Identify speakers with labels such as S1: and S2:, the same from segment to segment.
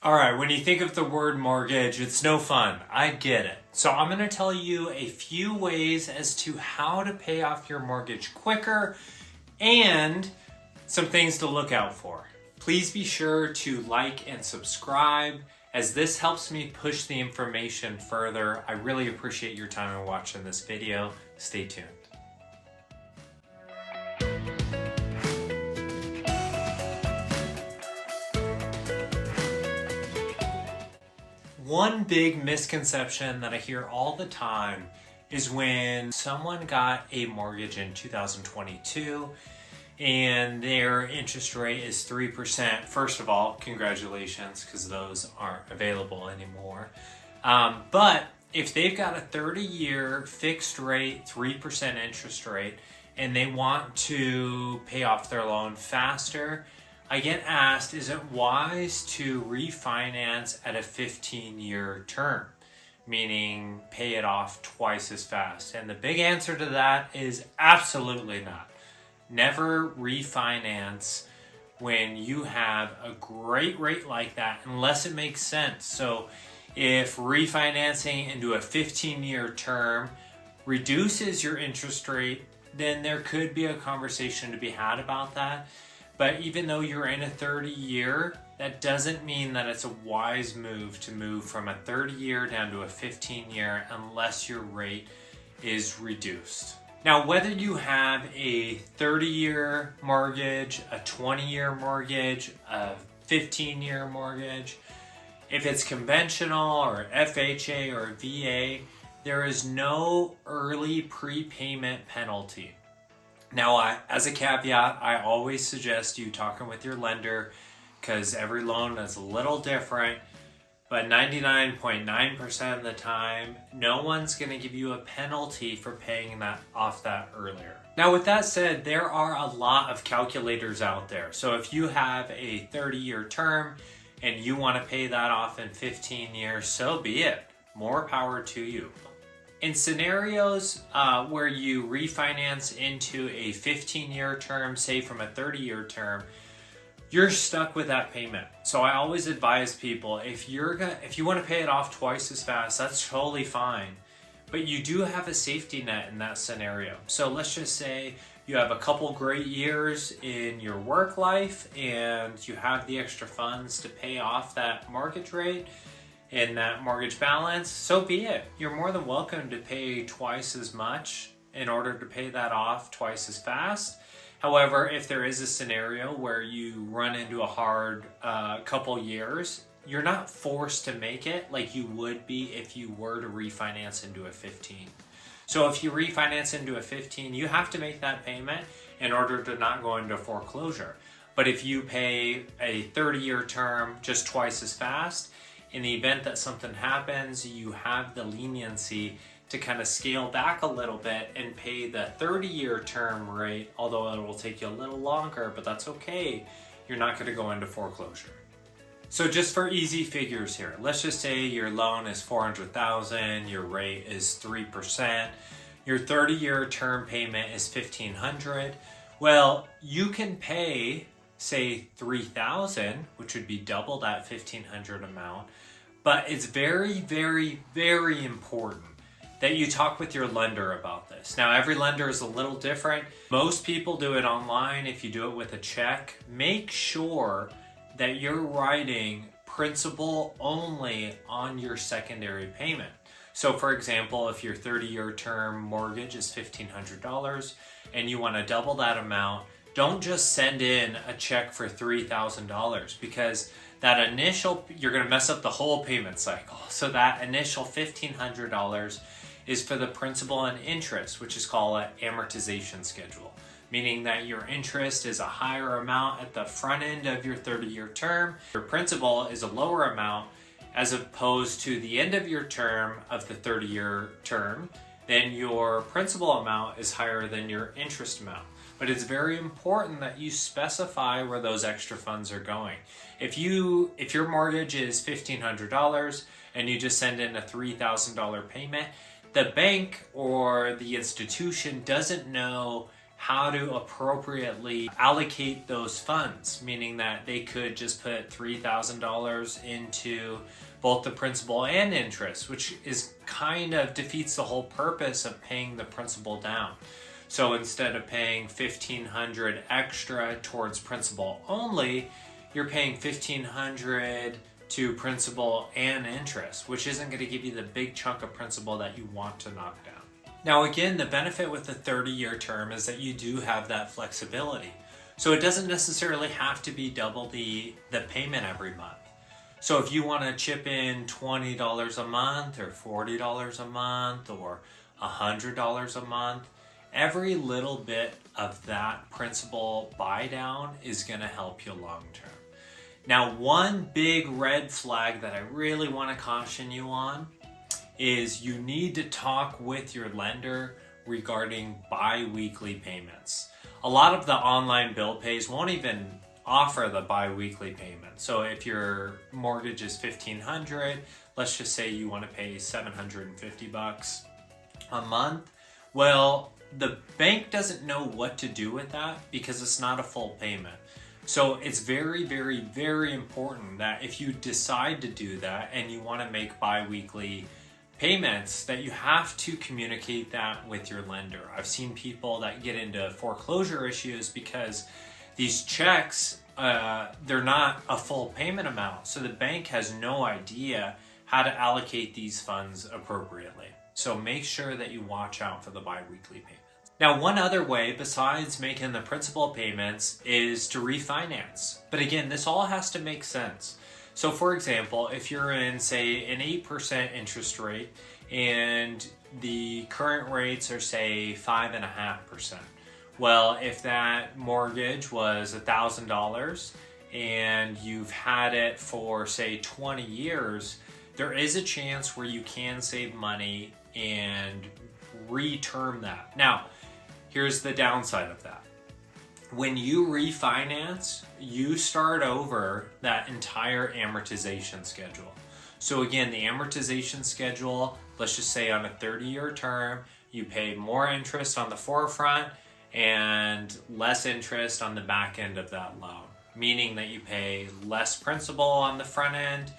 S1: All right, when you think of the word mortgage, it's no fun. I get it. So I'm going to tell you a few ways as to how to pay off your mortgage quicker and some things to look out for. Please be sure to like and subscribe as this helps me push the information further. I really appreciate your time in watching this video. Stay tuned. One big misconception that I hear all the time is when someone got a mortgage in 2022 and their interest rate is 3%. First of all, congratulations, because those aren't available anymore. But if they've got a 30-year fixed rate, 3% interest rate, and they want to pay off their loan faster, I get asked, is it wise to refinance at a 15-year term? Meaning pay it off twice as fast. And the big answer to that is absolutely not. Never refinance when you have a great rate like that unless it makes sense. So if refinancing into a 15-year term reduces your interest rate, then there could be a conversation to be had about that. But even though you're in a 30-year, that doesn't mean that it's a wise move to move from a 30-year down to a 15-year unless your rate is reduced. Now, whether you have a 30-year mortgage, a 20-year mortgage, a 15-year mortgage, if it's conventional or FHA or VA, there is no early prepayment penalty. Now, as a caveat, I always suggest you talking with your lender because every loan is a little different, but 99.9% of the time, no one's going to give you a penalty for paying that off that earlier. Now, with that said, there are a lot of calculators out there. So if you have a 30-year term and you want to pay that off in 15 years, so be it. More power to you. In scenarios where you refinance into a 15-year term, say from a 30-year term, you're stuck with that payment. So I always advise people, if you want to pay it off twice as fast, that's totally fine. But you do have a safety net in that scenario. So let's just say you have a couple great years in your work life and you have the extra funds to pay off that mortgage rate and that mortgage balance, so be it. You're more than welcome to pay twice as much in order to pay that off twice as fast. However, if there is a scenario where you run into a hard couple years, you're not forced to make it like you would be if you were to refinance into a 15. So if you refinance into a 15, you have to make that payment in order to not go into foreclosure. But if you pay a 30-year term just twice as fast, in the event that something happens, you have the leniency to kind of scale back a little bit and pay the 30-year term rate, although it will take you a little longer, but that's okay. You're not going to go into foreclosure. So just for easy figures here, let's just say your loan is $400,000, your rate is 3%, your 30-year term payment is $1,500. Well, you can pay say $3,000, which would be double that $1,500 amount. But it's very, very, very important that you talk with your lender about this. Now, every lender is a little different. Most people do it online. If you do it with a check, make sure that you're writing principal only on your secondary payment. So for example, if your 30-year term mortgage is $1,500 and you want to double that amount, don't just send in a check for $3,000 because that initial, you're going to mess up the whole payment cycle. So that initial $1,500 is for the principal and interest, which is called an amortization schedule, meaning that your interest is a higher amount at the front end of your 30-year term. Your principal is a lower amount as opposed to the end of your term of the 30-year term. Then your principal amount is higher than your interest amount. But it's very important that you specify where those extra funds are going. If your mortgage is $1,500 and you just send in a $3,000 payment, the bank or the institution doesn't know how to appropriately allocate those funds, meaning that they could just put $3,000 into both the principal and interest, which is kind of defeats the whole purpose of paying the principal down. So instead of paying $1,500 extra towards principal only, you're paying $1,500 to principal and interest, which isn't going to give you the big chunk of principal that you want to knock down. Now again, the benefit with the 30-year term is that you do have that flexibility. So it doesn't necessarily have to be double the payment every month. So if you want to chip in $20 a month or $40 a month or $100 a month, every little bit of that principal buy down is going to help you long term. Now, one big red flag that I really want to caution you on is you need to talk with your lender regarding bi-weekly payments. A lot of the online bill pays won't even offer the bi-weekly payment. So if your mortgage is $1,500, let's just say you want to pay $750 a month. Well, the bank doesn't know what to do with that because it's not a full payment. So it's very, very, very important that if you decide to do that and you want to make bi-weekly payments, that you have to communicate that with your lender. I've seen people that get into foreclosure issues because these checks, they're not a full payment amount. So the bank has no idea how to allocate these funds appropriately. So make sure that you watch out for the bi-weekly payments. Now, one other way besides making the principal payments is to refinance. But again, this all has to make sense. So for example, if you're in, say, an 8% interest rate and the current rates are, say, 5.5%. Well, if that mortgage was $1,000 and you've had it for, say, 20 years, there is a chance where you can save money and reterm that. Now, here's the downside of that. When you refinance, you start over that entire amortization schedule. So again, the amortization schedule, let's just say on a 30-year term, you pay more interest on the forefront and less interest on the back end of that loan, meaning that you pay less principal on the front end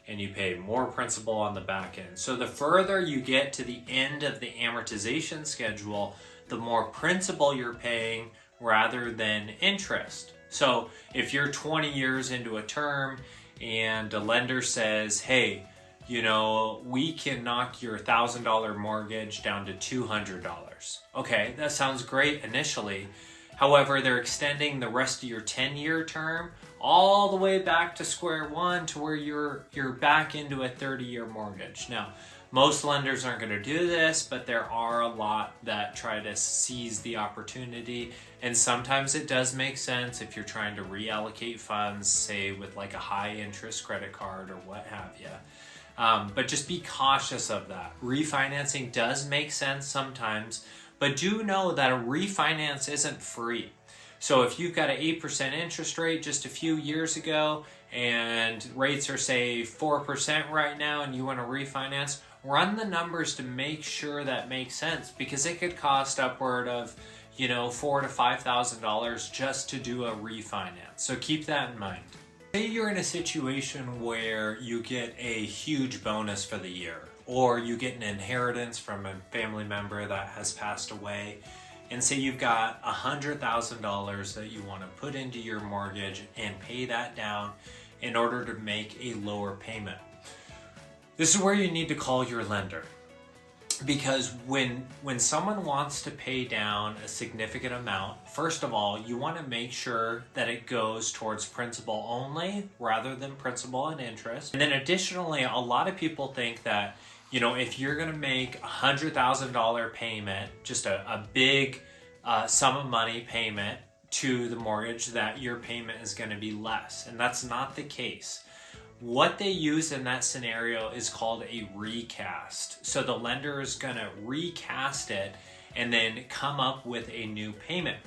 S1: and you pay more principal on the back end. So the further you get to the end of the amortization schedule, the more principal you're paying rather than interest. So if you're 20 years into a term and a lender says, hey, we can knock your $1,000 mortgage down to $200. Okay, that sounds great initially. However, they're extending the rest of your 10-year term all the way back to square one to where you're back into a 30-year mortgage. Now, most lenders aren't going to do this, but there are a lot that try to seize the opportunity. And sometimes it does make sense if you're trying to reallocate funds, say with like a high interest credit card or what have you. But just be cautious of that. Refinancing does make sense sometimes, but do know that a refinance isn't free. So if you've got an 8% interest rate just a few years ago and rates are, say, 4% right now and you want to refinance, run the numbers to make sure that makes sense, because it could cost upward of $4,000 to $5,000 just to do a refinance. So keep that in mind. Say you're in a situation where you get a huge bonus for the year, or you get an inheritance from a family member that has passed away, and say you've got $100,000 that you want to put into your mortgage and pay that down in order to make a lower payment. This is where you need to call your lender, because when someone wants to pay down a significant amount, first of all, you want to make sure that it goes towards principal only rather than principal and interest. And then additionally, a lot of people think that, if you're going to make $100,000 payment, just a big sum of money payment to the mortgage, that your payment is going to be less. And that's not the case. What they use in that scenario is called a recast. So the lender is going to recast it and then come up with a new payment.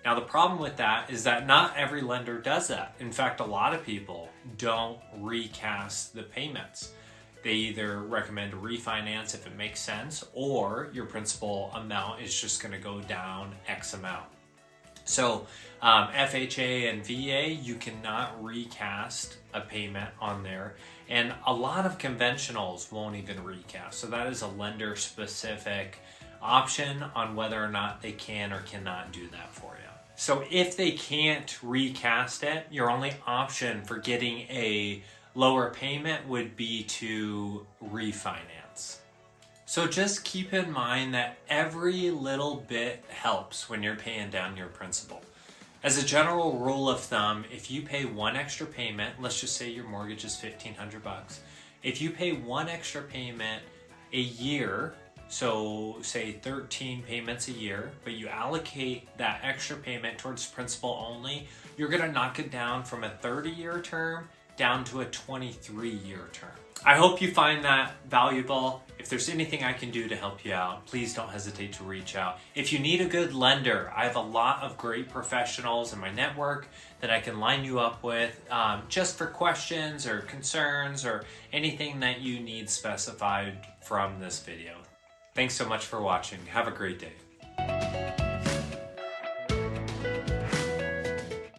S1: Now, the problem with that is that not every lender does that. In fact, a lot of people don't recast the payments. They either recommend a refinance if it makes sense, or your principal amount is just going to go down X amount. So FHA and VA, you cannot recast a payment on there. And a lot of conventionals won't even recast. So that is a lender specific option on whether or not they can or cannot do that for you. So if they can't recast it, your only option for getting a lower payment would be to refinance. So just keep in mind that every little bit helps when you're paying down your principal. As a general rule of thumb, if you pay one extra payment, let's just say your mortgage is $1,500. If you pay one extra payment a year, so say 13 payments a year, but you allocate that extra payment towards principal only, you're gonna knock it down from a 30-year term down to a 23-year term. I hope you find that valuable. If there's anything I can do to help you out, please don't hesitate to reach out. If you need a good lender, I have a lot of great professionals in my network that I can line you up with just for questions or concerns or anything that you need specified from this video. Thanks so much for watching. Have a great day.